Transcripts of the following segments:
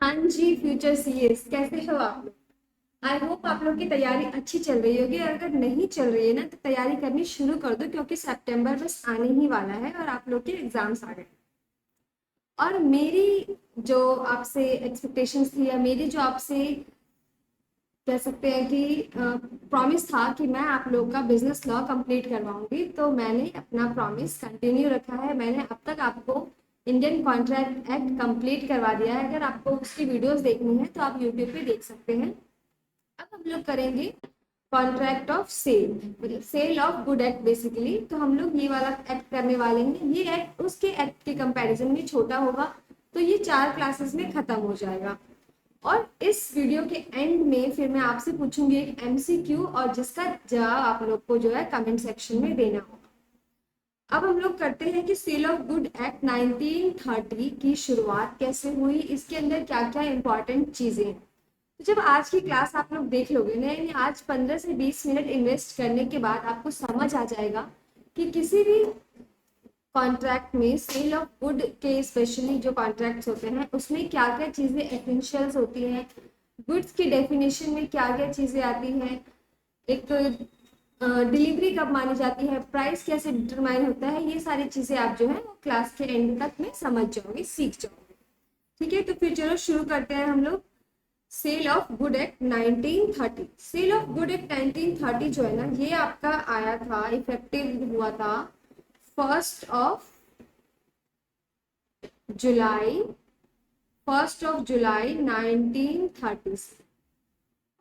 हाँ जी, future CS कैसे हो आप लोग। आई होप आप लोग की तैयारी अच्छी चल रही होगी, और अगर नहीं चल रही है ना तो तैयारी करनी शुरू कर दो, क्योंकि सितंबर बस आने ही वाला है और आप लोग के एग्जाम्स आ गए। और मेरी जो आपसे एक्सपेक्टेशंस थी, या मेरी जो आपसे कह सकते हैं कि प्रॉमिस था कि मैं आप लोग का बिजनेस लॉ कंप्लीट करवाऊंगी, तो मैंने अपना प्रॉमिस कंटिन्यू रखा है। मैंने अब तक आपको इंडियन कॉन्ट्रैक्ट एक्ट कंप्लीट करवा दिया है। अगर आपको उसकी वीडियोस देखनी है तो आप यूट्यूब पे देख सकते हैं। अब हम लोग करेंगे कॉन्ट्रैक्ट ऑफ सेल, मतलब sale of good act basically. तो हम लोग ये वाला एक्ट करने वाले हैं। ये एक्ट उसके एक्ट के कंपैरिजन में छोटा होगा, तो ये 4 क्लासेस में खत्म हो जाएगा। और इस वीडियो के एंड में फिर मैं आपसे पूछूंगी एक एमसीक्यू, और जिसका जवाब आप लोग को जो है कमेंट सेक्शन में देना होगा। अब हम लोग करते हैं कि सेल ऑफ गुड एक्ट 1930 की शुरुआत कैसे हुई, इसके अंदर क्या क्या इंपॉर्टेंट चीजें हैं। तो जब आज की क्लास आप लोग देख लोगे ना, यानी आज 15 से 20 मिनट इन्वेस्ट करने के बाद आपको समझ आ जाएगा कि किसी भी कॉन्ट्रैक्ट में, सेल ऑफ गुड के स्पेशली जो कॉन्ट्रैक्ट्स होते हैं उसमें क्या क्या चीजें एसेंशियल्स होती हैं, गुड्स की डेफिनेशन में क्या क्या चीजें आती हैं, एक डिलीवरी कब मानी जाती है, प्राइस कैसे डिटरमाइन होता है, ये सारी चीजें आप जो है वो क्लास के एंड तक में समझ जाओगे, सीख जाओगे। ठीक है, तो फिर चलो शुरू करते हैं हम लोग। Sale of good act 1930। Sale of good act 1930 जो है ना, ये आपका आया था, इफेक्टिव हुआ था 1 जुलाई 1 जुलाई 1930 से।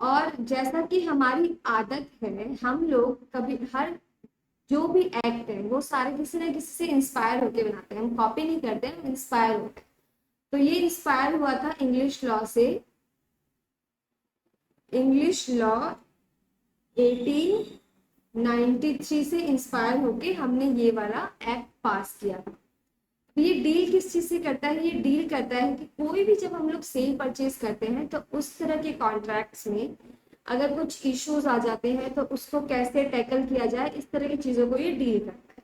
और जैसा कि हमारी आदत है, हम लोग कभी हर जो भी एक्ट है वो सारे किसी ना किसी से इंस्पायर होकर बनाते हैं। हम कॉपी नहीं करते हैं, हम इंस्पायर होते हैं। तो ये इंस्पायर हुआ था इंग्लिश लॉ से। इंग्लिश लॉ 1893 से इंस्पायर होके हमने ये वाला एक्ट पास किया था। तो ये डील किस चीज से करता है, ये डील करता है कि कोई भी जब हम लोग सेल परचेज करते हैं तो उस तरह के कॉन्ट्रैक्ट्स में अगर कुछ इश्यूज आ जाते हैं तो उसको कैसे टैकल किया जाए, इस तरह की चीजों को ये डील करता है।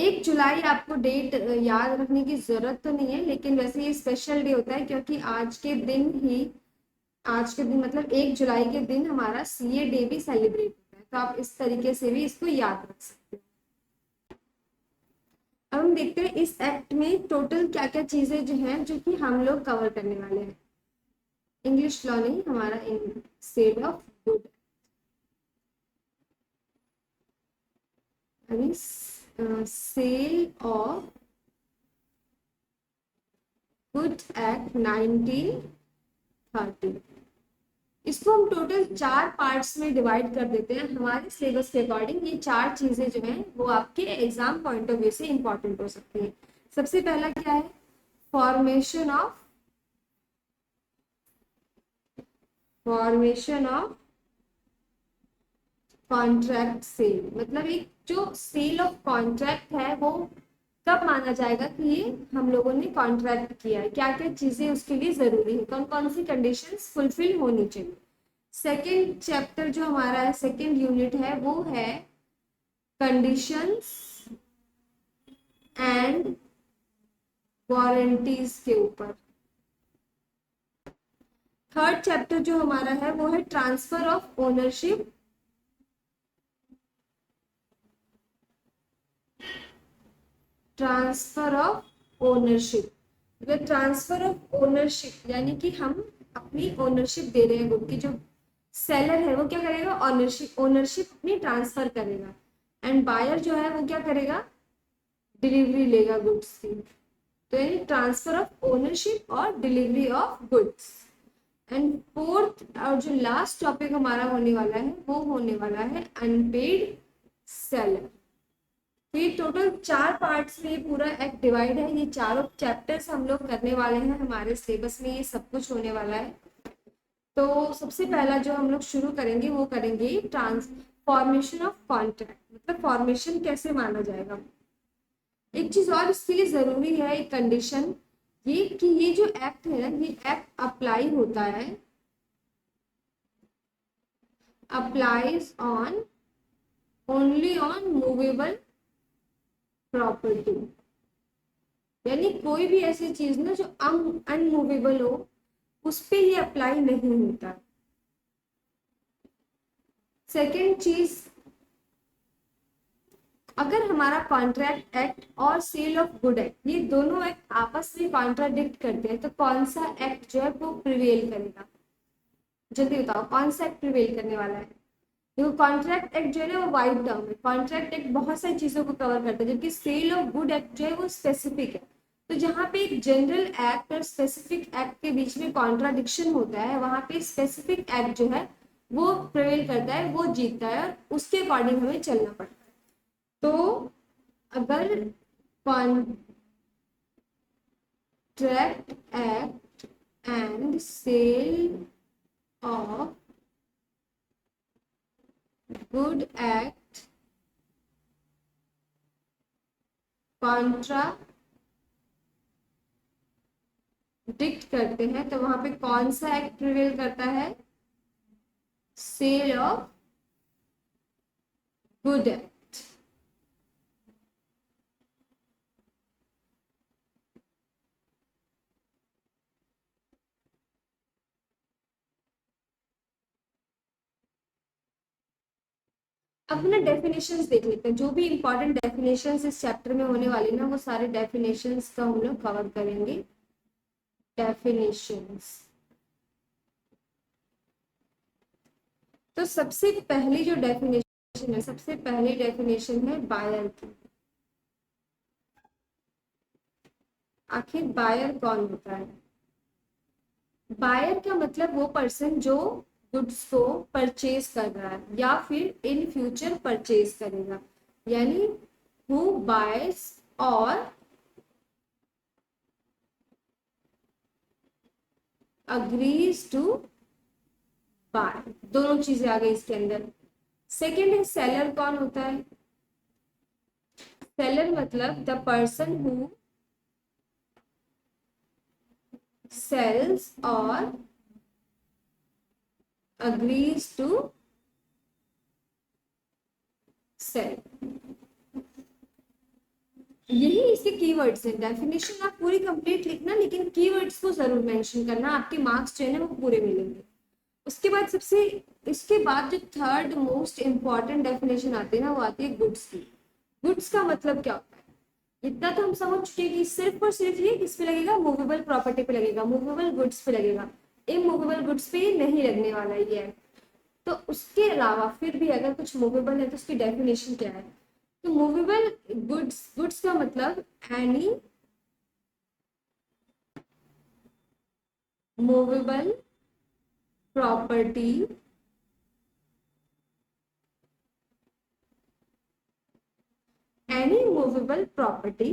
1 जुलाई आपको डेट याद रखने की जरूरत तो नहीं है, लेकिन वैसे ये स्पेशल डे होता है क्योंकि आज के दिन मतलब 1 जुलाई के दिन हमारा सीए डे भी सेलिब्रेट होता है। तो आप इस तरीके से भी इसको याद रख सकते हैं। अब हम देखते हैं इस एक्ट में टोटल क्या क्या चीजें जो हैं जो कि हम लोग कवर करने वाले हैं। इंग्लिश लॉ नहीं, हमारा सेल ऑफ गुड, यानी सेल ऑफ गुड एक्ट 1930। इसको हम टोटल 4 पार्ट्स में डिवाइड कर देते हैं हमारे सिलेबस के अकॉर्डिंग। ये 4 चीजें जो हैं वो आपके एग्जाम पॉइंट ऑफ व्यू से इंपॉर्टेंट हो सकती है। सबसे पहला क्या है, formation of formation of contract sale, मतलब एक जो सेल ऑफ कॉन्ट्रैक्ट है वो कब माना जाएगा कि ये हम लोगों ने कॉन्ट्रैक्ट किया है, क्या क्या चीजें उसके लिए जरूरी है, कौन कौन सी कंडीशंस फुलफिल होनी चाहिए। सेकेंड चैप्टर जो हमारा है, सेकेंड यूनिट है, वो है कंडीशंस एंड वारंटीज के ऊपर। थर्ड चैप्टर जो हमारा है वो है transfer of ownership transfer of ownership. मतलब ट्रांसफर ऑफ ओनरशिप यानी कि हम अपनी ओनरशिप दे रहे हैं गुड की, जो सेलर है वो क्या करेगा, ओनरशिप ओनरशिप अपनी ट्रांसफर करेगा, एंड बायर जो है वो क्या करेगा, डिलीवरी लेगा गुड्स की। तो यानी ट्रांसफर ऑफ ओनरशिप और delivery of goods. And fourth और जो लास्ट टॉपिक हमारा होने वाला है वो होने वाला है अनपेड सेलर। तो ये टोटल 4 पार्ट्स में ये पूरा एक्ट डिवाइड है। ये चारों चैप्टर्स हम लोग करने वाले हैं, हमारे सिलेबस में ये सब कुछ होने वाला है। तो सबसे पहला जो हम लोग शुरू करेंगे वो करेंगे ट्रांसफॉर्मेशन ऑफ कॉन्ट्रैक्ट, मतलब फॉर्मेशन कैसे माना जाएगा। एक चीज और इसके लिए जरूरी है, एक कंडीशन, ये कि ये जो एक्ट है ये एक्ट अप्लाई होता है, applies on only on movable property. यानी कोई भी ऐसी चीज ना जो अनमूवेबल हो उस पे ये अप्लाई नहीं होता। सेकेंड चीज, अगर हमारा कॉन्ट्रैक्ट एक्ट और सेल ऑफ गुड एक्ट ये दोनों एक्ट आपस में कॉन्ट्राडिक्ट करते हैं तो कौन सा एक्ट जो है वो प्रिवेल करेगा? जल्दी बताओ कौन सा एक्ट प्रिवेल करने वाला है? देखो कॉन्ट्रैक्ट एक्ट जो है ना वो वाइड टर्म है, कॉन्ट्रैक्ट एक्ट बहुत सारी चीजों को कवर करता है, जबकि सेल ऑफ गुड एक्ट जो है वो स्पेसिफिक है। तो जहाँ पे एक जनरल एक्ट और स्पेसिफिक एक्ट के बीच में कॉन्ट्राडिक्शन होता है वहां पे स्पेसिफिक एक्ट जो है वो प्रिवेल करता है, वो जीतता है और उसके अकॉर्डिंग हमें चलना पड़ता है। तो अगर contract act and sale of good act contradict करते हैं तो वहां पे कौन सा एक्ट प्रिवेल करता है? Sale of good act. अब ना डेफिनेशंस देख लेते हैं, जो भी इंपॉर्टेंट डेफिनेशंस इस चैप्टर में होने वाली ना वो सारे डेफिनेशंस का हम लोग कवर करेंगे। डेफिनेशंस, तो सबसे पहली जो डेफिनेशन है, सबसे पहली डेफिनेशन है बायर की। आखिर बायर कौन होता है? बायर का मतलब वो पर्सन जो गुड्स को परचेज कर रहा है या फिर इन फ्यूचर परचेज करेगा, यानी हु बायर्स और अग्रीज टू बाय, दोनों चीजें आ गई इसके अंदर। सेकेंड है सेलर कौन होता है? सेलर मतलब द पर्सन हु सेल्स और agrees to sell। यही इसके कीवर्ड्स हैं। डेफिनेशन आप पूरी कंप्लीट लिखना, लेकिन कीवर्ड्स को जरूर मेंशन करना, आपके मार्क्स जो है ना वो पूरे मिलेंगे। उसके बाद सबसे, इसके बाद जो थर्ड मोस्ट इंपॉर्टेंट डेफिनेशन आती है ना वो आती है गुड्स की। गुड्स का मतलब क्या होता है? इतना तो हम समझ चुके हैं कि सिर्फ और सिर्फ ये किस पे लगेगा? मूवेबल प्रॉपर्टी पे लगेगा, मूवेबल गुड्स पे लगेगा। इमूवेबल गुड्स पे ये नहीं लगने वाला ये है। तो उसके अलावा फिर भी अगर कुछ मूवेबल है तो उसकी डेफिनेशन क्या है? तो मूवेबल गुड्स, गुड्स का मतलब any movable property any movable property,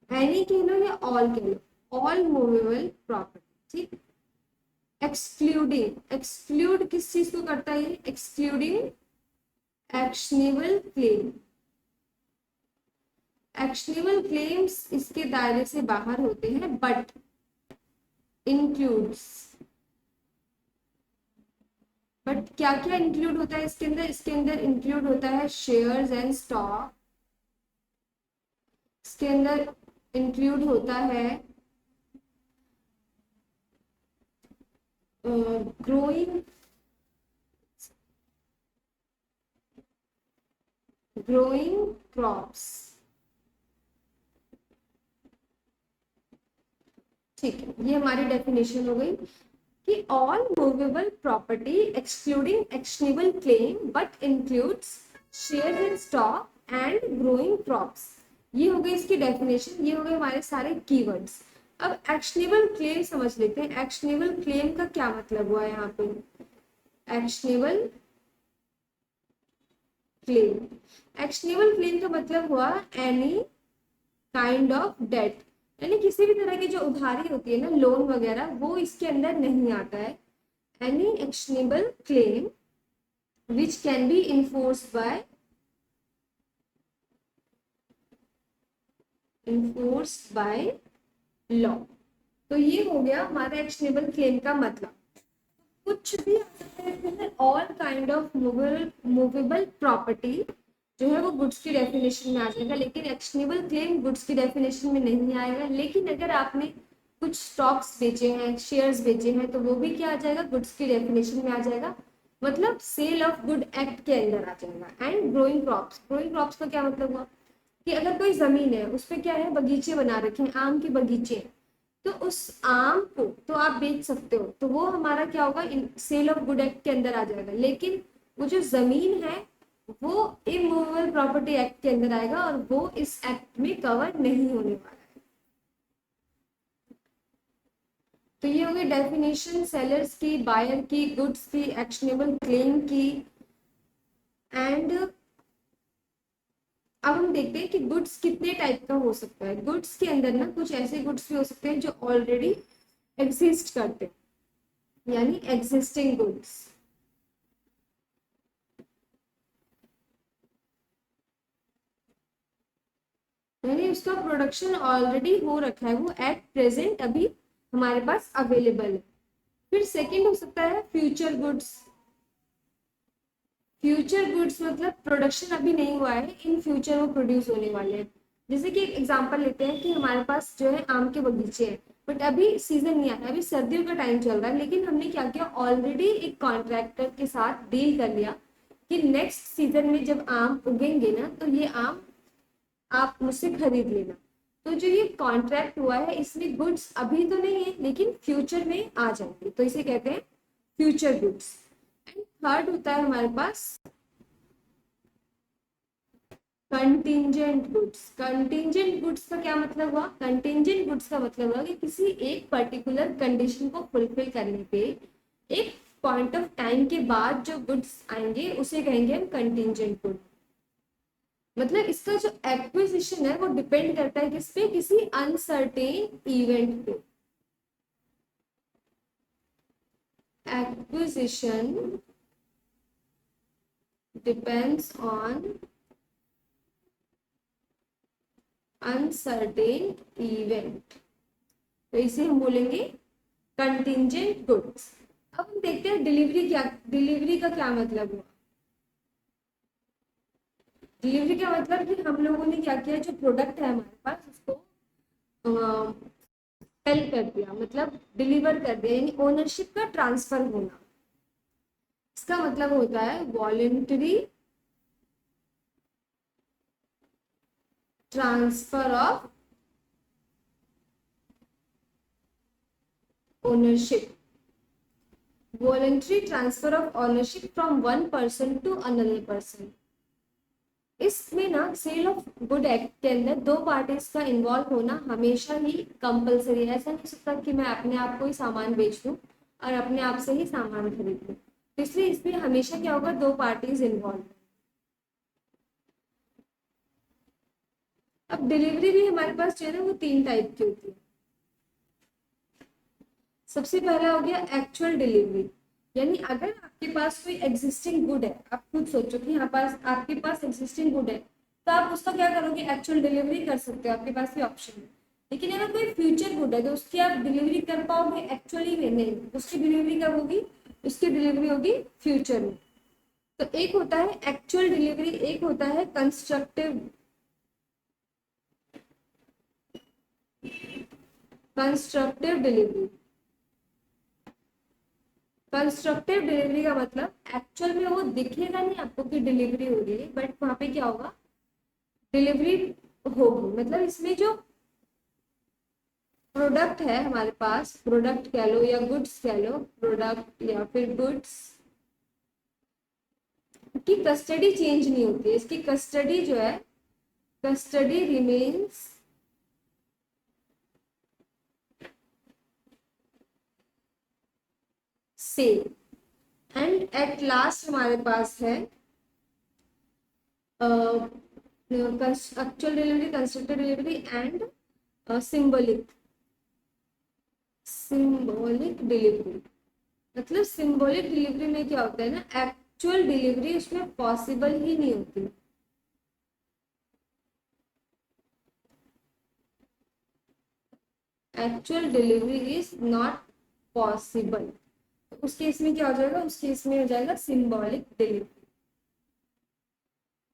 any कह लो या ऑल कह लो, ऑल मूवेबल प्रॉपर्टी, ठीक। एक्सक्लूडिंग, एक्सक्लूड किस चीज को करता है? Excluding actionable claim. Actionable claims इसके दायरे से बाहर होते हैं, बट इंक्लूड्स, बट क्या क्या इंक्लूड होता है इसके अंदर? इसके अंदर इंक्लूड होता है शेयर्स एंड स्टॉक, इसके अंदर इंक्लूड होता है ग्रोइंग क्रॉप्स, ठीक है। ये हमारी डेफिनेशन हो गई कि all movable property excluding actionable claim but includes shares and stock and growing crops. ये हो गई इसकी डेफिनेशन, ये हो गए हमारे सारे कीवर्ड्स। अब एक्शनेबल क्लेम समझ लेते हैं। एक्शनेबल क्लेम का क्या मतलब हुआ यहाँ पे? एक्शनेबल क्लेम, एक्शनेबल क्लेम का मतलब हुआ एनी काइंड ऑफ डेट, यानी किसी भी तरह की जो उधारी होती है ना, लोन वगैरह, वो इसके अंदर नहीं आता है। Any actionable claim which can be enforced by law. तो ये हो गया हमारे एक्शनेबल क्लेम का मतलब। कुछ भी all kind of movable property जो है वो गुड्स की डेफिनेशन में आ जाएगा, लेकिन एक्शनेबल क्लेम गुड्स की डेफिनेशन में नहीं आएगा। लेकिन अगर आपने कुछ स्टॉक्स बेचे हैं, शेयर्स बेचे हैं, तो वो भी क्या आ जाएगा, गुड्स की डेफिनेशन में आ जाएगा, मतलब सेल ऑफ गुड एक्ट के अंदर आ जाएगा। एंड ग्रोइंग क्रॉप्स का क्या मतलब हुआ कि अगर कोई जमीन है उस पे क्या है, बगीचे बना रखे हैं, आम के बगीचे हैं, तो उस आम को तो आप बेच सकते हो, तो वो हमारा क्या होगा, सेल ऑफ गुड एक्ट के अंदर आ जाएगा। लेकिन वो जो जमीन है वो इमूवेबल प्रॉपर्टी एक्ट के अंदर आएगा, और वो इस एक्ट में कवर नहीं होने वाला है। तो ये हो गई डेफिनेशन सेलर्स की, बायर की, गुड्स की, एक्शनेबल क्लेम की। एंड अब हम देखते हैं कि गुड्स कितने टाइप का हो सकता है। गुड्स के अंदर ना कुछ ऐसे गुड्स भी हो सकते हैं जो ऑलरेडी एग्जिस्ट करते हैं, यानी एग्जिस्टिंग गुड्स। यानी उसका प्रोडक्शन ऑलरेडी हो रखा है, वो एट प्रेजेंट अभी हमारे पास अवेलेबल है। फिर सेकंड हो सकता है फ्यूचर गुड्स। फ्यूचर गुड्स मतलब प्रोडक्शन अभी नहीं हुआ है, इन फ्यूचर वो प्रोड्यूस होने वाले हैं। जैसे कि एक एग्जांपल लेते हैं कि हमारे पास जो है आम के बगीचे हैं, बट अभी सीजन नहीं आया, अभी सर्दियों का टाइम चल रहा है, लेकिन हमने क्या किया, ऑलरेडी एक कॉन्ट्रैक्टर के साथ डील कर लिया कि नेक्स्ट सीजन में जब आम उगेंगे ना, तो ये आम आप मुझसे खरीद लेना। तो जो ये कॉन्ट्रैक्ट हुआ है इसमें गुड्स अभी तो नहीं है, लेकिन फ्यूचर में आ जाएंगे, तो इसे कहते हैं फ्यूचर गुड्स। एंड थर्ड होता है हमारे पास कंटिंजेंट गुड्स। कंटिंजेंट गुड्स का क्या मतलब हुआ, कंटिंजेंट गुड्स का मतलब हुआ कि किसी एक पर्टिकुलर कंडीशन को फुलफिल करने पे एक पॉइंट ऑफ टाइम के बाद जो गुड्स आएंगे उसे कहेंगे हम कंटिंजेंट गुड। मतलब इसका जो एक्विजिशन है वो डिपेंड करता है किस पे, किसी अनसर्टेन इवेंट पे। Acquisition depends on uncertain event, तो इसे हम बोलेंगे कंटिंजेंट गुड्स। अब हम देखते हैं डिलीवरी का क्या मतलब हुआ। डिलीवरी का मतलब कि हम लोगों ने क्या किया, जो प्रोडक्ट है हमारे पास उसको सेल कर दिया, मतलब डिलीवर कर दिया, यानी ओनरशिप का ट्रांसफर होना। इसका मतलब होता है voluntary transfer of ownership, voluntary transfer of ownership from one person to another person. इसमें ना सेल ऑफ गुड एक्ट के अंदर दो पार्टीज का इन्वॉल्व होना हमेशा ही कंपलसरी है। ऐसा नहीं हो सकता कि मैं अपने आप को ही सामान बेच दूं और अपने आप से ही सामान खरीद लूं, तो इसलिए इसमें हमेशा क्या होगा, दो पार्टीज इन्वॉल्व। अब डिलीवरी भी हमारे पास जो है ना वो तीन टाइप की होती है। सबसे पहला हो गया एक्चुअल डिलीवरी, यानी अगर आपके पास कोई एग्जिस्टिंग गुड है, आप खुद सोचो कि यहाँ पास आपके पास एग्जिस्टिंग गुड है, तो आप उसका क्या करोगे, एक्चुअल डिलीवरी कर सकते हो, आपके पास ये ऑप्शन है। लेकिन अगर कोई फ्यूचर गुड है तो उसकी आप डिलीवरी कर पाओगे एक्चुअली में नहीं, उसकी डिलीवरी कब होगी, उसकी डिलीवरी होगी फ्यूचर में। तो एक होता है एक्चुअल डिलीवरी, एक होता है constructive constructive delivery. Constructive delivery का मतलब एक्चुअल में वो दिखेगा नहीं आपको कि डिलीवरी हो रही है, बट वहां पे क्या होगा, डिलीवरी होगी। मतलब इसमें जो प्रोडक्ट है हमारे पास, प्रोडक्ट कह लो या गुड्स कह लो, प्रोडक्ट या फिर गुड्स की कस्टडी चेंज नहीं होती है, इसकी कस्टडी जो है, custody remains same. And at last हमारे पास है actual delivery, constructed delivery and symbolic symbolic delivery. मतलब सिंबॉलिक डिलीवरी में क्या होता है ना, एक्चुअल डिलीवरी उसमें पॉसिबल ही नहीं होती। Actual delivery is not possible, उस केस में क्या हो जाएगा, उस केस में हो जाएगा सिंबॉलिक डिलीवरी।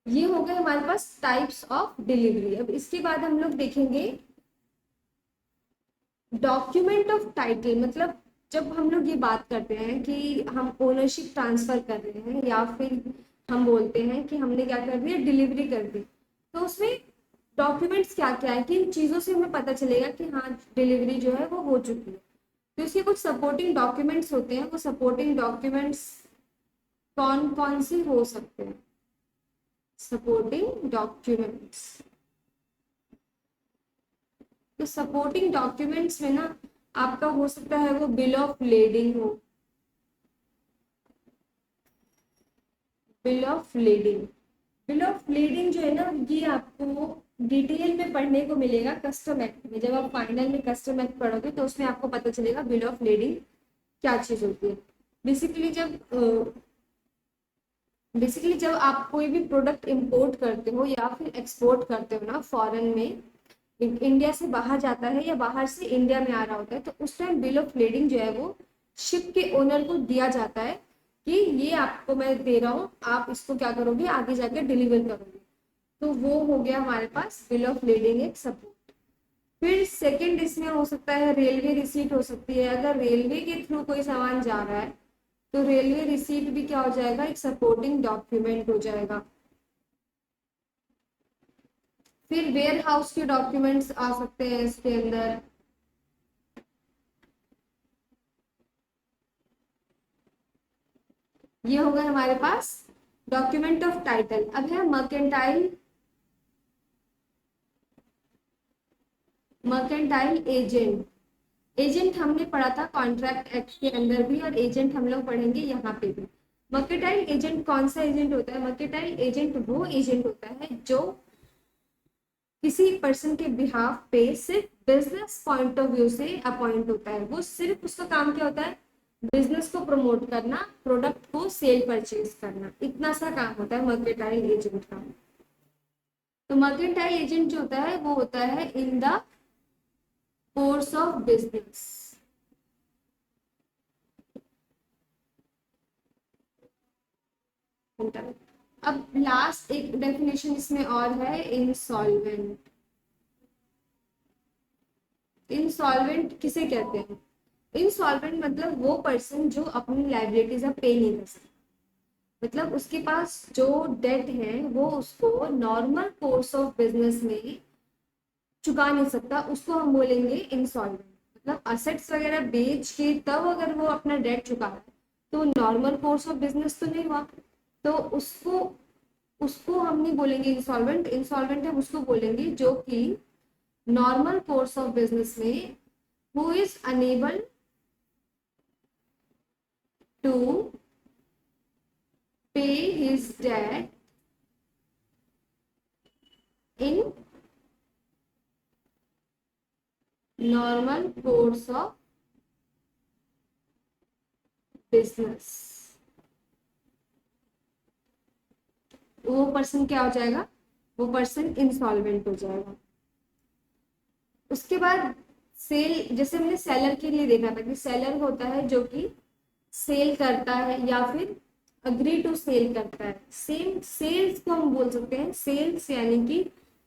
ये हो गए हमारे पास टाइप्स ऑफ डिलीवरी। अब इसके बाद हम लोग देखेंगे डॉक्यूमेंट ऑफ टाइटल। मतलब जब हम लोग ये बात करते हैं कि हम ओनरशिप ट्रांसफर कर रहे हैं या फिर हम बोलते हैं कि हमने क्या कर दिया, डिलीवरी कर दी, तो उसमें डॉक्यूमेंट्स क्या क्या है, किन चीज़ों से हमें पता चलेगा कि हाँ डिलीवरी जो है वो हो चुकी है। तो इसके कुछ सपोर्टिंग डॉक्यूमेंट्स होते हैं। वो सपोर्टिंग डॉक्यूमेंट्स कौन कौन से हो सकते हैं? सपोर्टिंग डॉक्यूमेंट्स, तो सपोर्टिंग डॉक्यूमेंट्स में ना आपका हो सकता है वो बिल ऑफ लेडिंग हो। Bill of lending, bill of leading जो है ना ये आपको डिटेल में पढ़ने को मिलेगा कस्टम एक्ट में। जब आप फाइनल में कस्टम एक्ट पढ़ोगे तो उसमें आपको पता चलेगा बिल ऑफ लीडिंग क्या चीज होती है। बेसिकली जब आप कोई भी प्रोडक्ट इंपोर्ट करते हो या फिर एक्सपोर्ट करते हो ना फॉरेन में, इंडिया से बाहर जाता है या बाहर से इंडिया में आ रहा होता है, तो उस टाइम बिल ऑफ लीडिंग जो है वो शिप के ओनर को दिया जाता है कि ये आपको मैं दे रहा हूँ, आप इसको क्या करोगे, आगे जाके डिलीवर करोगे। तो वो हो गया हमारे पास बिल ऑफ लीडिंग एक सपोर्ट। फिर सेकंड इसमें हो सकता है रेलवे रिसीट हो सकती है। अगर रेलवे के थ्रू कोई सामान जा रहा है तो रेलवे रिसीट भी क्या हो जाएगा, एक सपोर्टिंग डॉक्यूमेंट हो जाएगा। फिर वेयर हाउस के डॉक्यूमेंट्स आ सकते हैं इसके अंदर। ये हो गए हमारे पास डॉक्यूमेंट ऑफ टाइटल। अब है मर्केंटाइल, मर्केंटाइल एजेंट। एजेंट हमने पढ़ा था कॉन्ट्रैक्ट एक्ट के अंदर भी, और एजेंट हम लोग पढ़ेंगे यहाँ पे भी। मर्केंटाइल एजेंट कौन सा एजेंट होता है? मर्केंटाइल एजेंट वो एजेंट होता है जो किसी पर्सन के बिहाफ पे सिर्फ बिजनेस पॉइंट ऑफ व्यू से अपॉइंट होता है। वो सिर्फ उसका काम क्या होता है, बिजनेस को प्रमोट करना, प्रोडक्ट को सेल परचेज करना, इतना सा काम होता है मर्केंटाइल एजेंट का। तो मर्केंटाइल एजेंट जो होता है वो होता है in the course of business. अब लास्ट एक डेफिनेशन इसमें और है, इंसॉल्वेंट। इंसॉल्वेंट किसे कहते हैं? इंसॉल्वेंट मतलब वो पर्सन जो अपनी लाइबिलिटीज पे नहीं कर सकता, मतलब उसके पास जो डेट है वो उसको नॉर्मल कोर्स ऑफ बिजनेस में चुका नहीं सकता, उसको हम बोलेंगे इंसॉल्वेंट। मतलब असेट्स वगैरह बेच के तब अगर वो अपना डेट चुका है तो नॉर्मल कोर्स ऑफ बिजनेस तो नहीं हुआ, तो उसको उसको हम नहीं बोलेंगे इंसॉल्वेंट। इंसॉल्वेंट हम उसको बोलेंगे जो कि नॉर्मल कोर्स ऑफ बिजनेस में who is unable to pay his debt in normal course of business. वो पर्सन क्या हो जाएगा, वो पर्सन इंसॉल्वेंट हो जाएगा। उसके बाद सेल, जैसे हमने सेलर के लिए देखा था कि सेलर होता है जो कि सेल करता है या फिर अग्री टू सेल करता है। सेम सेल्स को हम बोल सकते हैं सेल्स, यानी कि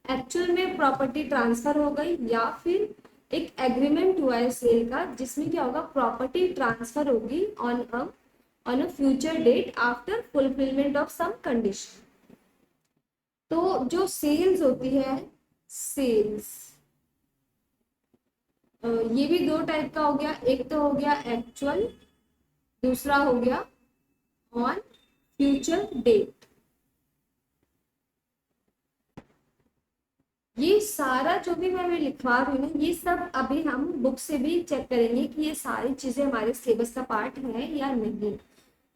एक्चुअल में प्रॉपर्टी ट्रांसफर हो गई या फिर एक एग्रीमेंट हुआ है सेल का जिसमें क्या होगा, प्रॉपर्टी ट्रांसफर होगी on a future date after fulfilment of some condition. तो जो सेल्स होती है, सेल्स ये भी दो टाइप का हो गया। एक तो हो गया एक्चुअल, दूसरा हो गया ऑन फ्यूचर डेट। ये सारा जो भी मैं लिखवा रही हूँ ना, ये सब अभी हम बुक से भी चेक करेंगे कि ये सारी चीजें हमारे सिलेबस का पार्ट है या नहीं,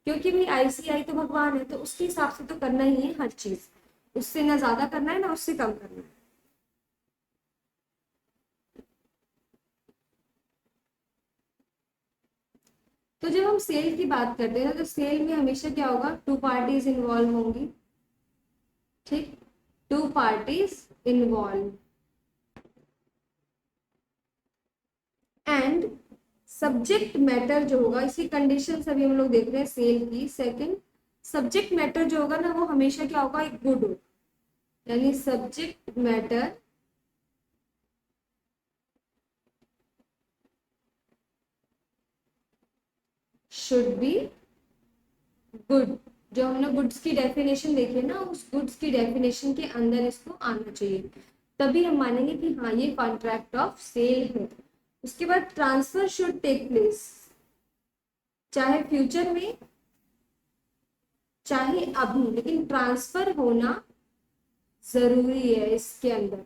क्योंकि भाई आईसीआई तो भगवान है, तो उसके हिसाब से तो करना ही है हर चीज। उससे ना ज्यादा करना है ना उससे कम करना है। तो जब हम सेल की बात करते हैं ना, तो सेल में हमेशा क्या होगा, टू पार्टीज इन्वॉल्व होंगी। ठीक, two parties involve and subject matter जो होगा, इसी कंडीशन अभी हम लोग देख रहे हैं सेल की। सेकंड, सब्जेक्ट मैटर जो होगा ना वो हमेशा क्या होगा, एक गुड हो। यानी subject matter should be good. जो हमने गुड्स की डेफिनेशन देखी है ना, उस गुड्स की डेफिनेशन के अंदर इसको आना चाहिए, तभी हम मानेंगे कि हाँ ये कॉन्ट्रैक्ट ऑफ सेल है। उसके बाद ट्रांसफर शुड टेक प्लेस, चाहे फ्यूचर में चाहे अभी, लेकिन ट्रांसफर होना जरूरी है इसके अंदर।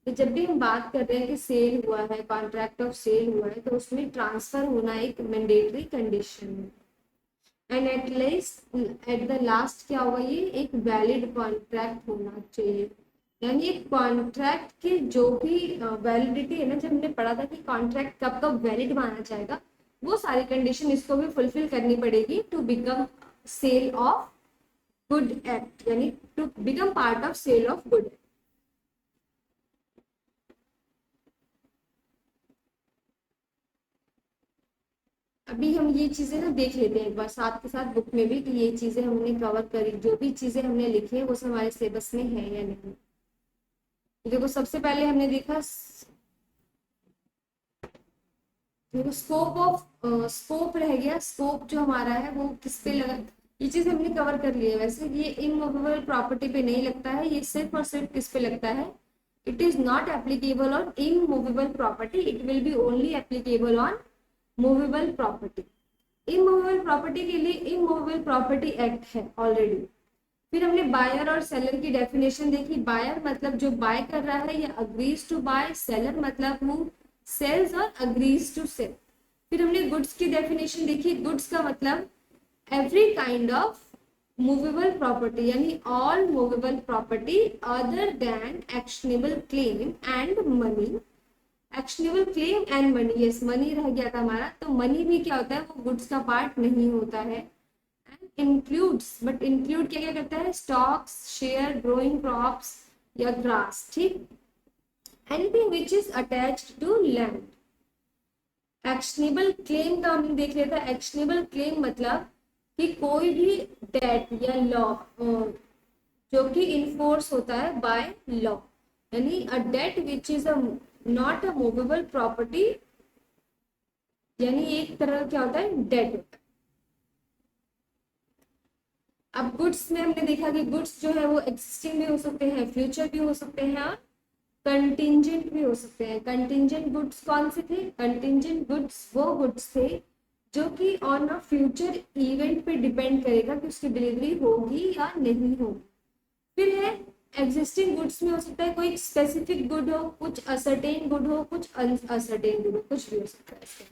तो जब भी हम बात कर रहे हैं कि सेल हुआ है, कॉन्ट्रैक्ट ऑफ सेल हुआ है, तो उसमें ट्रांसफर होना एक मैंडेटरी कंडीशन है। एंड एट द लास्ट क्या होगा, ये एक वैलिड कॉन्ट्रैक्ट होना चाहिए। यानी एक कॉन्ट्रैक्ट की जो भी वैलिडिटी है ना, जब हमने पढ़ा था कि कॉन्ट्रैक्ट कब कब वैलिड माना जाएगा, वो सारी कंडीशन इसको भी फुलफिल करनी पड़ेगी to become sale of good act, यानी to become part of sale of good. अभी हम ये चीजें ना देख लेते हैं एक बार साथ के साथ बुक में भी, कि ये चीजें हमने कवर करी, जो भी चीजें हमने लिखी है वो सब हमारे सिलेबस में है या नहीं। देखो सबसे पहले हमने देखा, देखो स्कोप रह गया। स्कोप जो हमारा है वो किस पे लगा, ये चीज हमने कवर कर ली है। वैसे ये इमूवेबल प्रॉपर्टी पे नहीं लगता है, ये सिर्फ और सिर्फ किस पे लगता है, it is not applicable on immovable property, it will be only applicable on movable property. Immovable property के लिए इमूवेबल प्रॉपर्टी एक्ट है ऑलरेडी। फिर हमने बायर और सेलर की डेफिनेशन देखी। बायर मतलब जो बाय कर रहा है या अग्रीज टू बाय, सेलर मतलब हु सेल्स और अग्रीज टू सेल। फिर हमने गुड्स की डेफिनेशन देखी। गुड्स का मतलब every kind of movable property, यानी all movable property other than actionable claim and money. Actionable claim and money, yes money रह गया था हमारा, तो मनी भी क्या होता है, वो गुड्स का पार्ट नहीं होता है। इंक्लूड्स, बट इंक्लूड क्या क्या करता है, स्टॉक्स, शेयर, ग्रोइंग क्रॉप्स या ग्रास, ठीक। Anything which is attached to land. Actionable claim का हमने देख लिया था। एक्शनेबल क्लेम मतलब कि कोई भी डेट या लॉ जो कि इन्फोर्स होता है बाय लॉ, यानी a debt which is a not a movable property, यानी एक तरह क्या होता है, डेट होता है। अब गुड्स में हमने देखा कि गुड्स जो है वो एक्सिस्टिंग भी हो सकते हैं, फ्यूचर भी हो सकते हैं और कंटिंजेंट भी हो सकते हैं। कंटिंजेंट गुड्स कौन से थे, कंटिंजेंट गुड्स वो गुड्स थे जो कि ऑन अ फ्यूचर इवेंट पे डिपेंड करेगा कि उसकी डिलीवरी होगी या नहीं होगी। फिर है एग्जिस्टिंग गुड्स में हो सकता है कोई स्पेसिफिक गुड हो, कुछ असर्टेन गुड हो, कुछ अनअसर्टेन गुड हो, कुछ भी हो सकता है इसके।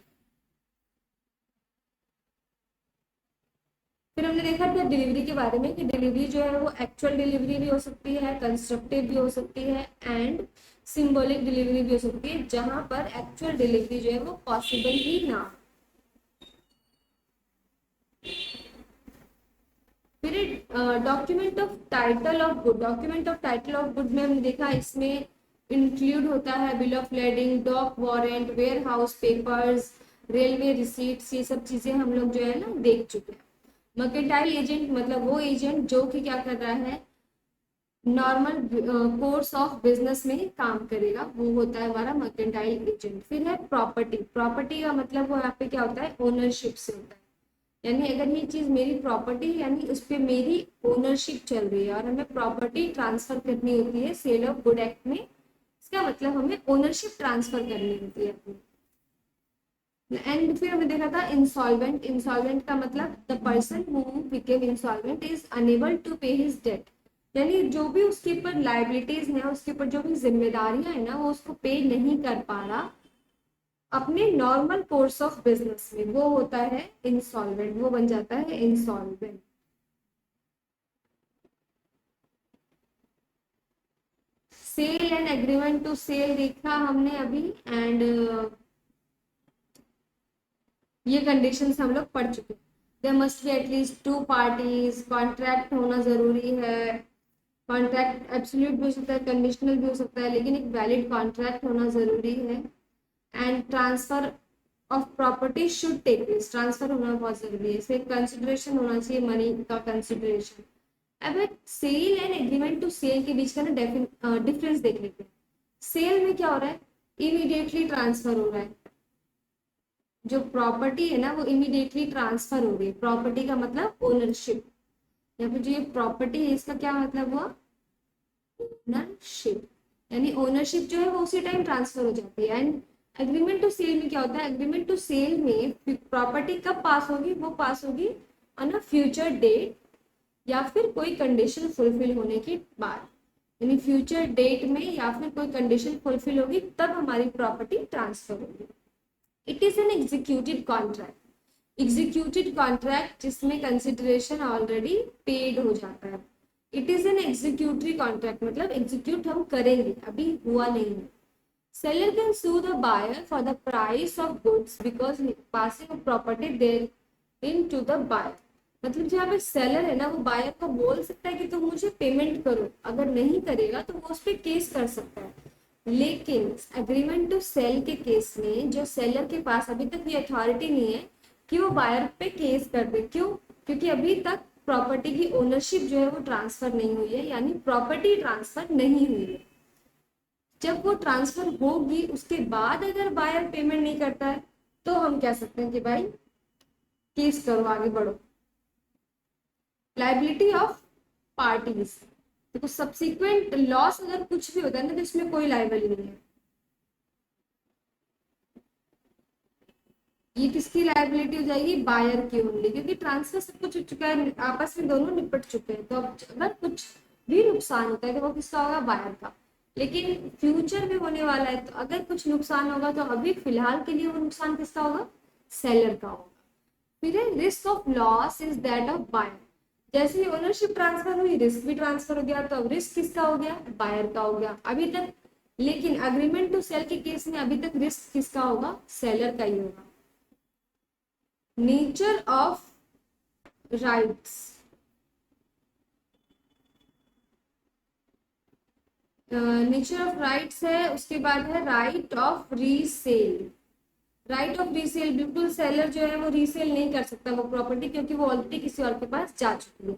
फिर हमने देखा था डिलीवरी के बारे में कि डिलीवरी जो है वो एक्चुअल डिलीवरी भी हो सकती है, कंस्ट्रक्टिव भी हो सकती है एंड सिंबॉलिक डिलीवरी भी हो सकती है, जहां पर एक्चुअल डिलीवरी जो है वो पॉसिबल ही ना। फिर document of title of good. Document of title of good में हमने देखा इसमें इंक्लूड होता है bill of lading, dock warrant, warehouse papers, railway receipts, ये सब चीजें हम लोग जो है ना देख चुके हैं। मर्केंटाइल एजेंट मतलब वो एजेंट जो कि क्या कर रहा है, नॉर्मल कोर्स ऑफ बिजनेस में काम करेगा, वो होता है हमारा मर्केंटाइल एजेंट। फिर है प्रॉपर्टी। प्रॉपर्टी का मतलब वो यहाँ पे क्या होता है, ओनरशिप से होता है, यानी अगर ये चीज मेरी प्रॉपर्टी यानी उस पर मेरी ओनरशिप चल रही है और हमें प्रॉपर्टी ट्रांसफर करनी होती है सेल ऑफ गुड एक्ट में, इसका मतलब हमें ओनरशिप ट्रांसफर करनी होती है अपनी। एंड फिर हमने देखा था इंसॉल्वेंट। इंसॉल्वेंट का मतलब the person who became insolvent is unable to pay his debt, यानी जो भी उसके ऊपर लाइबिलिटीज है, उसके ऊपर जो भी जिम्मेदारियां है ना, वो उसको पे नहीं कर पा रहा अपने नॉर्मल कोर्स ऑफ बिजनेस में, वो होता है इंसॉल्वेंट, वो बन जाता है insolvent. Sale and agreement to sale देखा हमने अभी, एंड ये कंडीशंस हम लोग पढ़ चुके हैं। There must be at least two parties, contract होना जरूरी है। कॉन्ट्रैक्ट एब्सोल्यूट भी हो सकता है, कंडीशनल भी हो सकता है, लेकिन एक वैलिड कॉन्ट्रैक्ट होना जरूरी है। And transfer of property should take place, transfer होना बहुत जरूरी है। इसमें कंसिडरेशन होना चाहिए, मनी का कंसिडरेशन। अब sale and agreement to sale के बीच का ना डिफरेंस देख लेते हैं। सेल में क्या हो रहा है, इमीडिएटली ट्रांसफर हो रहा है, जो प्रॉपर्टी है ना वो इमीडिएटली ट्रांसफर हो रही है। प्रॉपर्टी का मतलब ओनरशिप, या फिर जो ये प्रॉपर्टी है इसका क्या मतलब हुआ, ओनरशिप, यानी ओनरशिप जो है वो उसी टाइम ट्रांसफर हो जाती है। एंड एग्रीमेंट टू सेल में क्या होता है, एग्रीमेंट टू सेल में प्रॉपर्टी कब पास होगी, वो पास होगी ऑन अ फ्यूचर डेट या फिर कोई कंडीशन फुलफिल होने के बाद, यानी फ्यूचर डेट में या फिर कोई कंडीशन फुलफिल होगी तब हमारी प्रॉपर्टी ट्रांसफर होगी। It is an executed contract, executed contract जिसमें कंसिडरेशन ऑलरेडी पेड हो जाता है। It is an executory contract मतलब एग्जीक्यूट हम करेंगे, अभी हुआ नहीं है। Seller can sue the buyer for the price of goods because passing of property there into the buyer, मतलब जो यहाँ पे सेलर है ना वो बायर को बोल सकता है कि तुम मुझे पेमेंट करो, अगर नहीं करेगा तो वो उस पर केस कर सकता है। लेकिन एग्रीमेंट टू सेल के केस में जो सेलर के पास अभी तक ये अथॉरिटी नहीं है कि वो बायर पे केस कर दे। क्यों, क्योंकि अभी तक प्रॉपर्टी की ओनरशिप जो है वो ट्रांसफर नहीं हुई है, यानी प्रॉपर्टी ट्रांसफर नहीं हुई है। जब वो ट्रांसफर होगी उसके बाद अगर बायर पेमेंट नहीं करता है तो हम कह सकते हैं कि भाई केस करो, आगे बढ़ो। लाइबिलिटी ऑफ पार्टीज, देखो सब्सिक्वेंट लॉस अगर कुछ भी होता है ना तो इसमें कोई लाइबिलिटी नहीं है। ये किसकी लाइबिलिटी हो जाएगी, बायर की ओनली, क्योंकि ट्रांसफर सब कुछ हो चुका है, आपस में दोनों निपट चुके हैं। तो अब अगर कुछ भी नुकसान होता है तो वो किसका होगा, बायर का। लेकिन फ्यूचर में होने वाला है तो अगर कुछ नुकसान होगा तो अभी फिलहाल के लिए वो नुकसान किसका होगा, सेलर का होगा। फिर है risk of loss is that of buyer, जैसे ही ओनरशिप ट्रांसफर हुई रिस्क भी ट्रांसफर हो गया, तो अब रिस्क किसका हो गया, बायर का हो गया अभी तक। लेकिन अग्रीमेंट टू सेल के केस में अभी तक रिस्क किसका होगा, सेलर का ही होगा। Nature of rights, nature of rights है, उसके बाद है right of resale. Right of resale, बिल्कुल सेलर जो है वो रीसेल नहीं कर सकता वो प्रॉपर्टी, क्योंकि वो ऑलरेडी किसी और के पास जा चुकी है।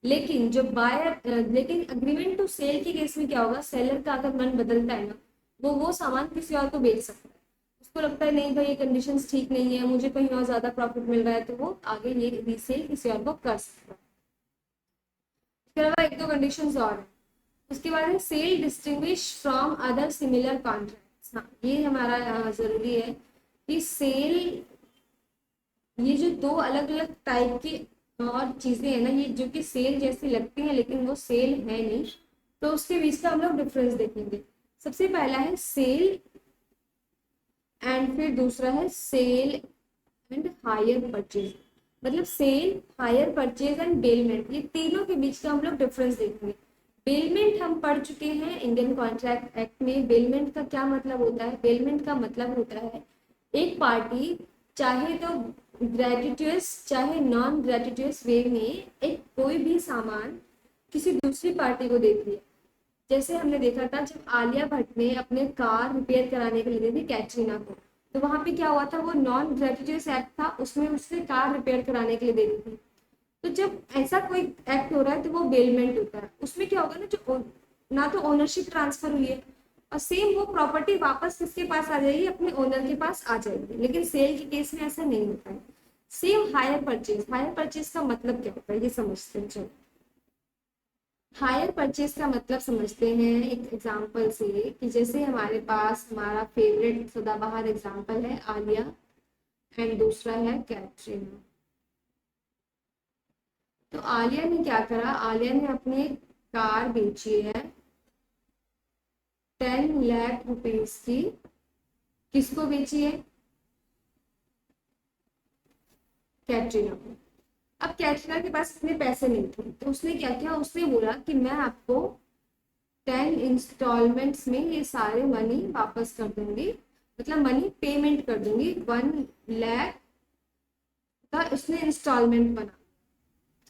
लेकिन जो बायर लेकिन अग्रीमेंट टू सेल के केस में क्या होगा, सेलर का अगर मन बदलता है ना वो सामान किसी और को बेच सकता है। उसको लगता है नहीं भाई ये कंडीशंस ठीक नहीं है, मुझे कहीं और ज्यादा प्रॉफिट मिल रहा है, तो वो आगे ये रीसेल किसी और को कर सकता है। इसके अलावा एक दो कंडीशंस और है। उसके बाद है sale distinguish from other similar contracts. हाँ ये हमारा जरूरी है कि सेल, ये जो दो अलग अलग टाइप की और चीजें हैं ना ये जो कि सेल जैसी लगती हैं लेकिन वो सेल है नहीं, तो उसके बीच का हम लोग डिफरेंस देखेंगे। सबसे पहला है सेल एंड फिर दूसरा है सेल एंड हायर परचेज, मतलब sale, hire purchase and bailment, ये तीनों के बीच का हम लोग डिफरेंस देखेंगे। बेलमेंट हम पढ़ चुके हैं इंडियन कॉन्ट्रैक्ट एक्ट में। बेलमेंट का क्या मतलब होता है, बेलमेंट का मतलब होता है एक पार्टी चाहे तो ग्रेटिट्यूस चाहे नॉन ग्रेटिट्यूस वे में एक कोई भी सामान किसी दूसरी पार्टी को देती है। जैसे हमने देखा था जब आलिया भट्ट ने अपने कार रिपेयर कराने के लिए दी थी कैटरीना को, तो वहां पे क्या हुआ था, वो नॉन ग्रेटिट्यूस एक्ट था, उसमें उसने कार रिपेयर कराने के लिए दे दी थी। तो जब ऐसा कोई एक्ट हो रहा है तो वो बेलमेंट होता है। उसमें क्या होगा ना, जो ना तो ओनरशिप ट्रांसफर हुई है और सेम वो प्रॉपर्टी वापस किसके पास आ जाएगी, अपने ओनर के पास आ जाएगी। लेकिन सेल के केस में ऐसा नहीं होता है। Same hire purchase, hire purchase का मतलब क्या होता है ये समझते हैं। चलो हायर परचेज का मतलब समझते हैं एक एग्जांपल से, कि जैसे हमारे पास हमारा फेवरेट सदाबहार एग्जांपल है आलिया एंड दूसरा है कैटरीना। तो आलिया ने क्या करा, आलिया ने अपनी कार बेची है 10 लाख रुपीज की। किसको बेची है, कैटरीना को। अब कैटरीना के पास इतने पैसे नहीं थे तो उसने क्या किया, उसने बोला कि मैं आपको 10 इंस्टॉलमेंट्स में ये सारे मनी वापस कर दूंगी, मतलब मनी पेमेंट कर दूंगी। 1 लाख का उसने इंस्टॉलमेंट बना।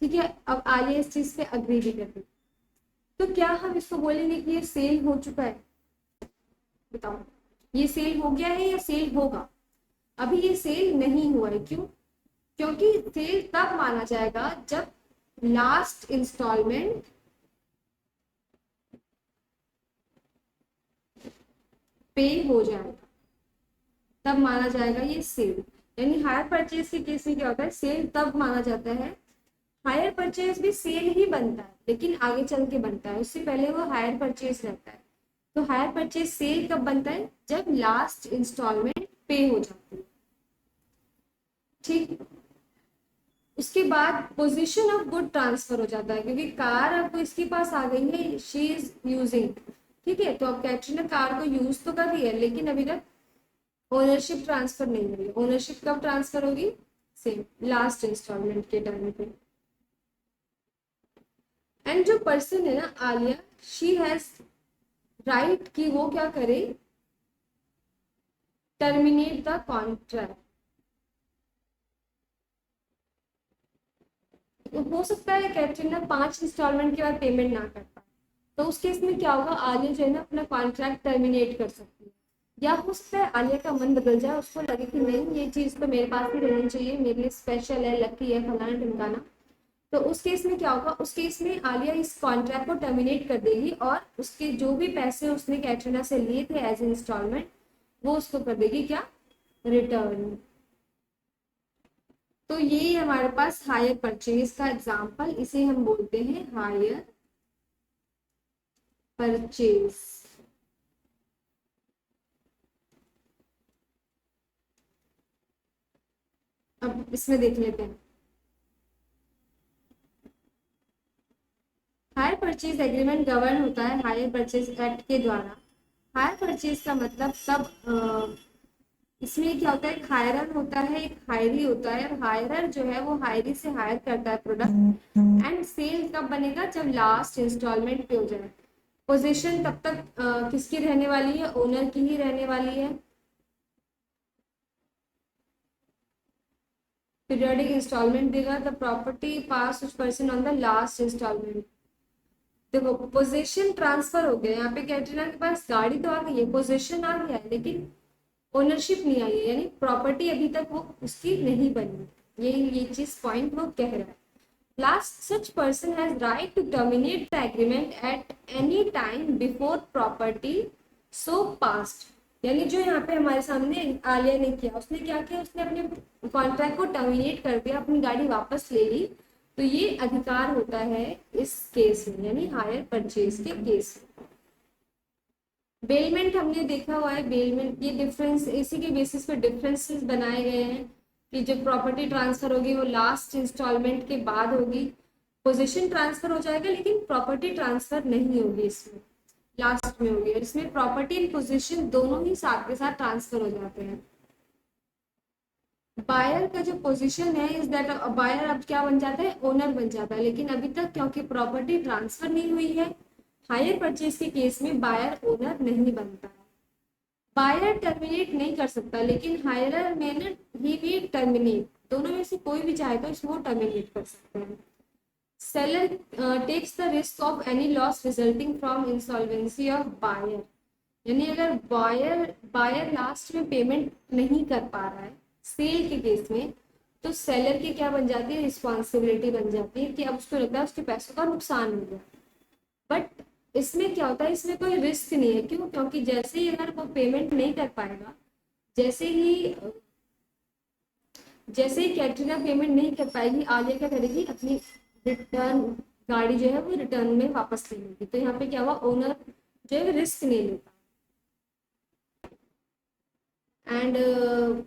ठीक है, अब आलिया इस चीज पे अग्री भी कर दी। तो क्या हम इसको बोलेंगे कि ये सेल हो चुका है, बताओ ये सेल हो गया है या सेल होगा। अभी ये सेल नहीं हुआ है, क्यों, क्योंकि सेल तब माना जाएगा जब लास्ट इंस्टॉलमेंट पे हो जाएगा तब माना जाएगा ये सेल। यानी हायर परचेज के केस में क्या होता है, सेल तब माना जाता है। हायर परचेज भी सेल ही बनता है लेकिन आगे चल के बनता है, उससे पहले वो हायर परचेज रहता है। तो हायर परचेज सेल कब बनता है, जब लास्ट इंस्टॉलमेंट पे हो जाती है। ठीक, उसके बाद पोजीशन ऑफ गुड ट्रांसफर हो जाता है क्योंकि कार अब इसके पास आ गई है, शी इज यूजिंग। ठीक है, तो अब कैटरीना कार को यूज तो कर रही है लेकिन अभी तक ओनरशिप ट्रांसफर नहीं हुई। ओनरशिप कब ट्रांसफर होगी, सेम लास्ट इंस्टॉलमेंट के टाइम पे। एंड जो पर्सन है ना आलिया, शी हैज राइट कि वो क्या करे, टर्मिनेट द कॉन्ट्रैक्ट। तो हो सकता है कैटरीना 5 इंस्टॉलमेंट के बाद पेमेंट ना कर पाए, तो उस केस में क्या होगा, आलिया जो है ना अपना कॉन्ट्रैक्ट टर्मिनेट कर सकती है। या हो सकता है आलिया का मन बदल जाए, उसको लगे कि नहीं ये चीज तो मेरे पास ही रहनी चाहिए, मेरे लिए स्पेशल है, लकी है, फलाना ढिमकाना। तो उस केस में क्या होगा, उस केस में आलिया इस कॉन्ट्रैक्ट को टर्मिनेट कर देगी और उसके जो भी पैसे उसने कैटरीना से लिए थे एज इंस्टॉलमेंट, वो उसको कर देगी क्या, रिटर्न। तो ये हमारे पास हायर परचेज का एग्जांपल, इसे हम बोलते हैं हायर परचेज। अब इसमें देख लेते हैं, हायर परचेज एग्रीमेंट गवर्न होता है हायर परचेज एक्ट के द्वारा। हायर परचेज का मतलब तब इसमें क्या होता है, एक हायरर होता है, एक हायरी होता है, और हायरर जो है वो हायरी से हायर करता है प्रोडक्ट। एंड सेल कब बनेगा, जब लास्ट इंस्टॉलमेंट पे हो जाए। पोजीशन तब तक किसकी रहने वाली है, ओनर की ही रहने वाली है। पीरियोडिक इंस्टॉलमेंट देगा, द प्रॉपर्टी पास उस person on the last instalment. देखो पोजीशन ट्रांसफर हो गया, यहाँ पे कैटरीना के पास गाड़ी तो आ गई है, पोजीशन आ गया है, लेकिन ओनरशिप नहीं आई है, यानी प्रॉपर्टी अभी तक वो उसकी नहीं बनी। ये चीज पॉइंट वो कह रहा है। Last such person has right to terminate the agreement at any time before property so passed. यानी जो यहाँ पे हमारे सामने आलिया ने किया, उसने क्या किया, उसने अपने कॉन्ट्रैक्ट को टर्मिनेट कर दिया, अपनी गाड़ी वापस ले ली। तो ये अधिकार होता है इस केस में, यानी हायर परचेज के केस में। बेलमेंट हमने देखा हुआ है, बेलमेंट ये डिफरेंस, इसी के बेसिस पे डिफरेंसेस बनाए गए हैं कि जो प्रॉपर्टी ट्रांसफर होगी वो लास्ट इंस्टॉलमेंट के बाद होगी। पोजीशन ट्रांसफर हो जाएगा लेकिन प्रॉपर्टी ट्रांसफर नहीं होगी, इसमें लास्ट में होगी। और इसमें प्रॉपर्टी एंड पोजीशन दोनों ही साथ के साथ ट्रांसफर हो जाते हैं। बायर का जो पोजीशन है इज दैट बायर अब क्या बन जाता है, ओनर बन जाता है, लेकिन अभी तक क्योंकि प्रॉपर्टी ट्रांसफर नहीं हुई है, हायर परचेज के केस में बायर ओनर नहीं बनता है। बायर टर्मिनेट नहीं कर सकता लेकिन हायरर में ना ही भी टर्मिनेट, दोनों में से कोई भी चाहे तो इसको टर्मिनेट कर सकते हैं। Seller takes the risk of any loss resulting from insolvency of buyer. यानी अगर बायर बायर लास्ट में पेमेंट नहीं कर पा रहा है सेल के केस में, तो सेलर की क्या बन जाती है, रिस्पॉन्सिबिलिटी बन जाती है कि अब उसको लगता है उसके पैसों का नुकसान हो गया। बट इसमें क्या होता है, इसमें कोई रिस्क नहीं है, क्यों, क्योंकि जैसे ही अगर वो पेमेंट नहीं कर पाएगा, जैसे ही कैटरीना पेमेंट नहीं कर पाएगी, आलिया क्या करेगी, अपनी रिटर्न गाड़ी जो है वो रिटर्न में वापस ले लेगी। तो यहाँ पे क्या हुआ, ओनर जो है रिस्क नहीं लेता। एंड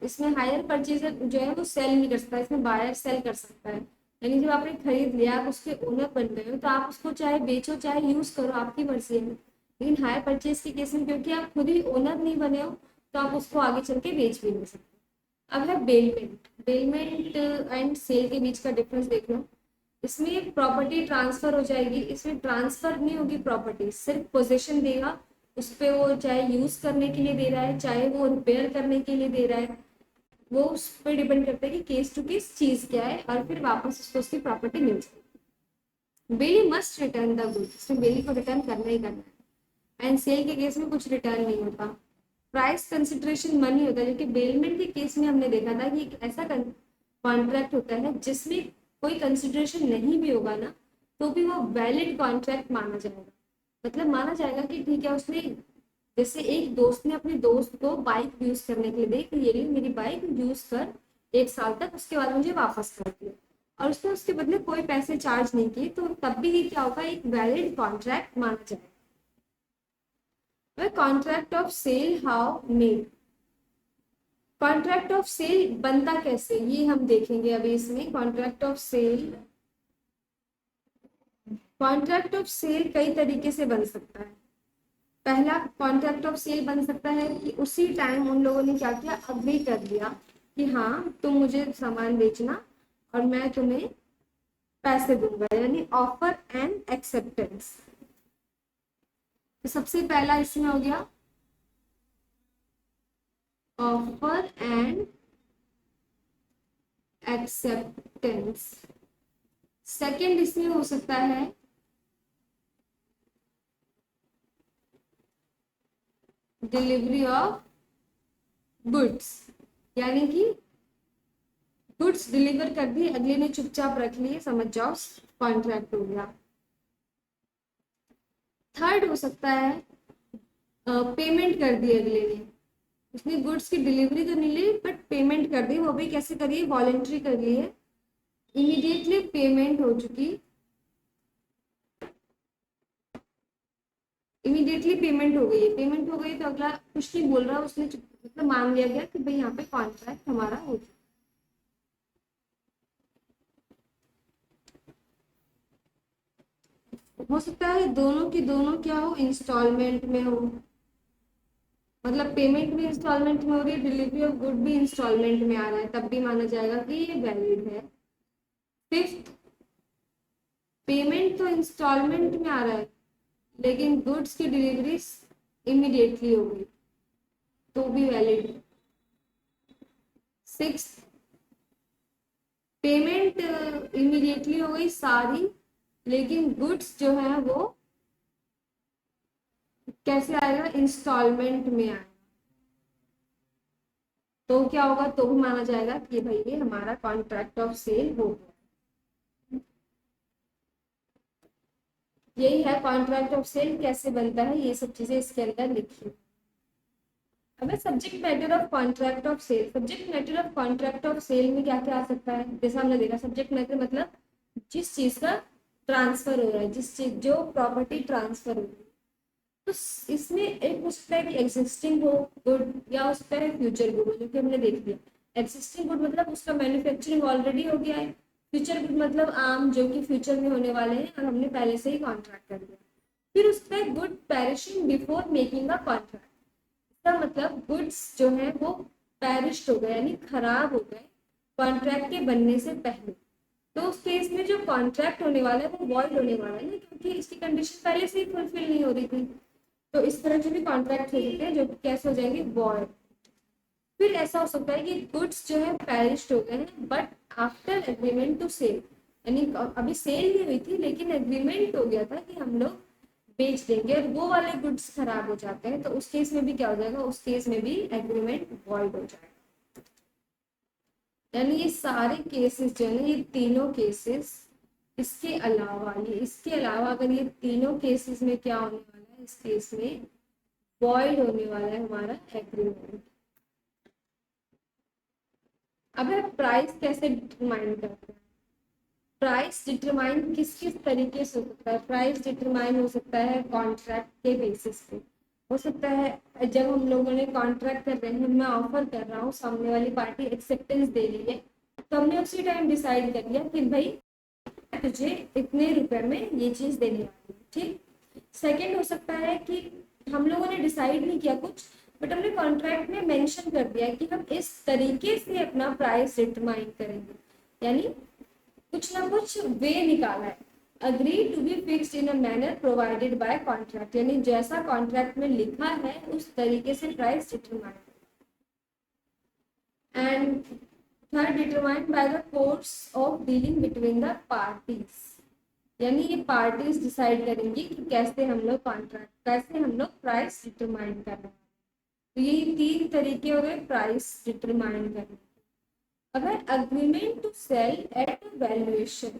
इसमें हायर परचेजर जो है वो सेल नहीं कर सकता, इसमें बायर सेल कर सकता है। यानी जब आपने खरीद लिया, आप उसके ओनर बन गए हो, तो आप उसको चाहे बेचो चाहे यूज करो, आपकी मर्जी है। लेकिन हायर परचेज के केस में क्योंकि आप खुद ही ओनर नहीं बने हो, तो आप उसको आगे चल के बेच भी नहीं सकते। अब है बेलमेंट। बेलमेंट एंड सेल के बीच का डिफरेंस देख लो। इसमें प्रॉपर्टी ट्रांसफर हो जाएगी, इसमें ट्रांसफर नहीं होगी प्रॉपर्टी, सिर्फ पोजीशन देगा। उस पर वो चाहे यूज करने के लिए दे रहा है, चाहे वो रिपेयर करने के लिए दे रहा है, वो उस पर डिपेंड करता है कि केस टू केस चीज क्या है, और फिर वापस उसको उसकी प्रॉपर्टी मिल जाएगी। बेली मस्ट रिटर्न द गुड्स, इसमें बेली को रिटर्न करना ही करना है। एंड सेल के केस में कुछ रिटर्न नहीं होता, प्राइस कंसिडरेशन मनी होता है। जबकि बेलमेंट के केस में हमने देखा था कि एक ऐसा कॉन्ट्रैक्ट होता है जिसमें कोई कंसिडरेशन नहीं भी होगा ना, तो भी वो वैलिड कॉन्ट्रैक्ट माना जाएगा। मतलब माना जाएगा कि ठीक है, उसने जैसे एक दोस्त ने अपने दोस्त को बाइक यूज करने के लिए दी कि ये मेरी बाइक यूज कर 1 साल तक, उसके बाद मुझे वापस कर दिया, और उसने उसके बदले कोई पैसे चार्ज नहीं किए, तो तब भी ये क्या होगा, एक वैलिड कॉन्ट्रैक्ट माना जाएगा। Contract of sale how made. Contract of sale बनता कैसे, ये हम देखेंगे अभी इसमें। Contract of sale, contract of sale कई तरीके से बन सकता है। पहला कॉन्ट्रैक्ट ऑफ सेल बन सकता है कि उसी टाइम उन लोगों ने क्या किया, अग्री कर लिया कि हाँ तुम मुझे सामान बेचना और मैं तुम्हें पैसे दूंगा, यानी ऑफर एंड एक्सेप्टेंस। तो सबसे पहला इसमें हो गया ऑफर एंड एक्सेप्टेंस। सेकंड इसमें हो सकता है डिलीवरी ऑफ गुड्स, यानी कि गुड्स डिलीवर कर दी, अगले ने चुपचाप रख लिए, समझ जाओ कॉन्ट्रैक्ट हो गया। थर्ड हो सकता है पेमेंट कर दी अगले ने, उसने गुड्स की डिलीवरी तो नहीं ली बट पेमेंट कर दी, वो भी कैसे करिए, वॉलेंट्री कर ली है, इमीडिएटली पेमेंट हो चुकी, इमीडिएटली पेमेंट हो गई है, पेमेंट हो गई तो अगला कुछ नहीं बोल रहा, उसने मतलब मान लिया गया कि भाई यहाँ पे कॉन्ट्रैक्ट हमारा हो चुका। हो सकता है दोनों की दोनों क्या हो, इंस्टॉलमेंट में हो, मतलब पेमेंट भी इंस्टॉलमेंट में हो रही है, डिलीवरी ऑफ गुड भी इंस्टॉलमेंट में आ रहा है, तब भी माना जाएगा कि ये वैलिड है। फिफ्थ, पेमेंट तो इंस्टॉलमेंट में आ रहा है लेकिन गुड्स की डिलीवरी इमीडिएटली हो गई, तो भी वैलिड है। सिक्स, पेमेंट इमीडिएटली हो गई सारी, लेकिन गुड्स जो है वो कैसे आएगा, इंस्टॉलमेंट में आएगा, तो क्या होगा, तो भी माना जाएगा कि भाई ये हमारा कॉन्ट्रैक्ट ऑफ सेल हो गया। यही है कॉन्ट्रैक्ट ऑफ सेल कैसे बनता है, ये सब चीजें इसके अंदर लिखी। अब subject matter of contract of sale. Subject matter of contract of sale में क्या क्या आ सकता है, जैसा हमने देखा सब्जेक्ट मैटर मतलब जिस चीज का ट्रांसफर हो रहा है, जिस चीज जो प्रॉपर्टी ट्रांसफर हो रही है, तो इसमें एक हो सकता है कि एग्जिस्टिंग हो गुड, या हो सकता है फ्यूचर गुड, जो कि हमने देख लिया। एग्जिस्टिंग गुड मतलब उसका मैन्युफैक्चरिंग ऑलरेडी हो गया है, फ्यूचर गुड मतलब आम जो कि फ्यूचर में होने वाले हैं और हमने पहले से ही कॉन्ट्रैक्ट कर दिया। फिर उसका है good perishing before making a contract, इसका मतलब गुड्स जो है वो पेरिश्ड हो गए यानी खराब हो गए कॉन्ट्रैक्ट के बनने से पहले, तो उस केस में जो कॉन्ट्रैक्ट होने वाला है वो वॉइड होने वाला है ना, क्योंकि इसकी कंडीशन पहले से ही फुलफिल नहीं हो रही थी। तो इस तरह के भी कॉन्ट्रैक्ट हो सकते हैं जो कि कैसे हो जाएंगे, वॉइड। फिर ऐसा हो सकता है कि गुड्स जो है पेरिश्ड हो गए हैं but after agreement to sale, यानी अभी सेल नहीं हुई थी लेकिन एग्रीमेंट हो गया था कि हम लोग बेच देंगे, और वो वाले गुड्स खराब हो जाते हैं, तो उस केस में भी क्या हो जाएगा, उस केस में भी एग्रीमेंट वॉइड हो जाएगा। यानी ये सारे केसेस जो है ना, ये तीनों केसेस, इसके अलावा इसके अलावा अगर ये तीनों केसेस में क्या होने वाला है, इस केस में वॉइड होने वाला है हमारा एग्रीमेंट। अब है प्राइस कैसे डिटरमाइन करते हैं। प्राइस डिटरमाइन किस किस तरीके से हो सकता है, प्राइस डिटरमाइन हो सकता है कॉन्ट्रैक्ट के बेसिस पे, हो सकता है जब हम लोगों ने कॉन्ट्रैक्ट कर रहे हैं, मैं ऑफर कर रहा हूँ, सामने वाली पार्टी एक्सेप्टेंस दे रही है, तो हमने उसी टाइम डिसाइड कर लिया कि भाई तुझे इतने रुपए में ये चीज देनी वाली है, ठीक। सेकंड हो सकता है कि हम लोगों ने डिसाइड नहीं किया कुछ, बट हमने कॉन्ट्रैक्ट में मेंशन कर दिया कि हम इस तरीके से अपना प्राइस डिटरमाइन करेंगे, यानी कुछ ना कुछ वे निकाला है। Agree to be fixed in a manner provided by contract, यानी जैसा कॉन्ट्रैक्ट में लिखा है उस तरीके से price determine. And third, determined by the course of dealing between the parties, यानी ये पार्टीज डिसाइड करेंगी कि कैसे हम लोग कॉन्ट्रैक्ट, कैसे हम लोग प्राइस डिटरमाइन कर रहे हैं। तो ये तीन तरीके हो गए प्राइस डिटरमाइन करने। अगर agreement to sale at valuation,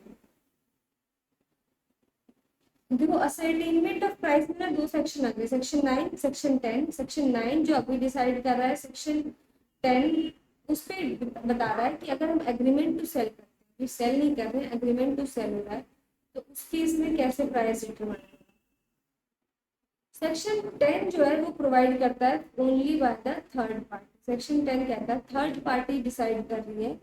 देखो असर्टेनमेंट ऑफ प्राइस में ना दो सेक्शन आ गए, सेक्शन 9 सेक्शन 10। सेक्शन 9 जो अभी डिसाइड कर रहा है, सेक्शन 10 उस पे बता रहा है कि अगर हम एग्रीमेंट टू सेल करते हैं, ये सेल नहीं कर रहे हैं, एग्रीमेंट टू सेल हो रहा है, तो उस केस में कैसे प्राइस डिटरमाइन होगा। सेक्शन 10 जो है वो प्रोवाइड करता है only by the third party. Section 10 कहता है थर्ड पार्टी डिसाइड कर रही है,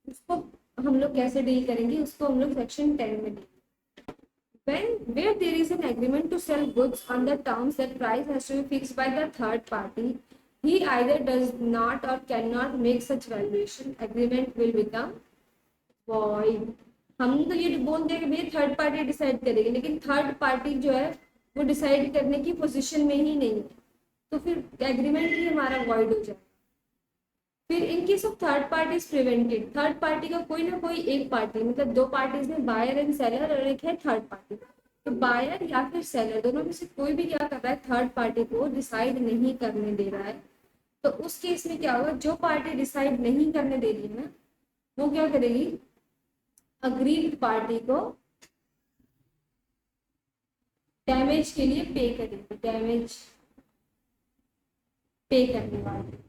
उसको हम लोग कैसे डील करेंगे, उसको हम लोग सेक्शन 10 में deal. When where there is an agreement to sell goods on the terms that price has to be fixed by the third party, he either does not or cannot make such valuation, agreement will become void। हम तो ये बोल दें कि भैया third party decide करेगी, लेकिन third party जो है वो डिसाइड करने की पोजीशन में ही नहीं है, तो फिर एग्रीमेंट ही हमारा वॉइड हो जाएगा। फिर in case of third party is prevented, third party का कोई ना कोई एक पार्टी, मतलब दो पार्टीज में बायर एंड सेलर और एक है थर्ड पार्टी, तो बायर या फिर सेलर दोनों में से कोई भी क्या कर रहा है, थर्ड पार्टी को डिसाइड नहीं करने दे रहा है। तो उस केस में क्या होगा, जो पार्टी डिसाइड नहीं करने दे रही है ना, वो क्या करेगी, अग्रीड पार्टी को डैमेज के लिए पे करेगी, डैमेज पे करने वाली।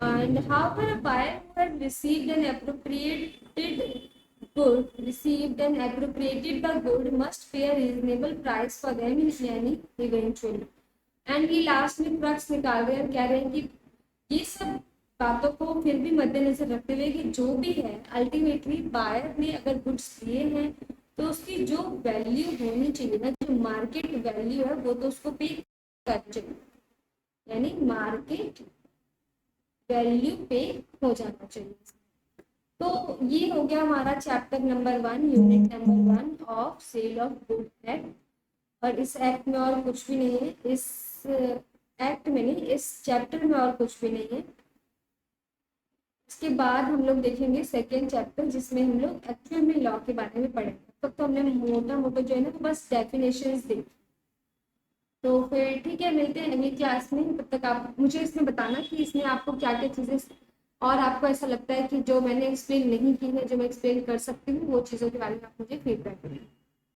And however, a buyer who had received and appropriated the good must pay a reasonable price for them in any eventually। And ये लास्ट में क्रक्स निकाल रहे हैं, कह रहे हैं कि ये सब बातों को फिर भी मद्देनजर रखते हुए कि जो भी है अल्टीमेटली बायर ने अगर गुड्स दिए हैं तो उसकी जो वैल्यू होनी चाहिए ना, जो मार्केट वैल्यू है वो तो उसको पे कर चाहिए, यानी मार्केट वैल्यू पे हो जाना चाहिए। तो ये हो गया हमारा chapter number 1, unit number 1 of sale of good act. और इस एक्ट में और कुछ भी नहीं है, इस एक्ट में नहीं, इस चैप्टर में और कुछ भी नहीं है। इसके बाद हम लोग देखेंगे सेकेंड चैप्टर, जिसमें हम लोग एक्चुअल में लॉ के बारे में पढ़ेंगे। तब तो हमने मोटा मोटा जो है ना तो बस डेफिनेशंस देखी। तो फिर ठीक है, मिलते हैं अगली क्लास में। तब तक आप मुझे इसमें बताना कि इसमें आपको क्या क्या चीज़ें और आपको ऐसा लगता है कि जो मैंने एक्सप्लेन नहीं की है, जो मैं एक्सप्लेन कर सकती हूँ, वो चीज़ों के बारे में आप मुझे फीडबैक दें।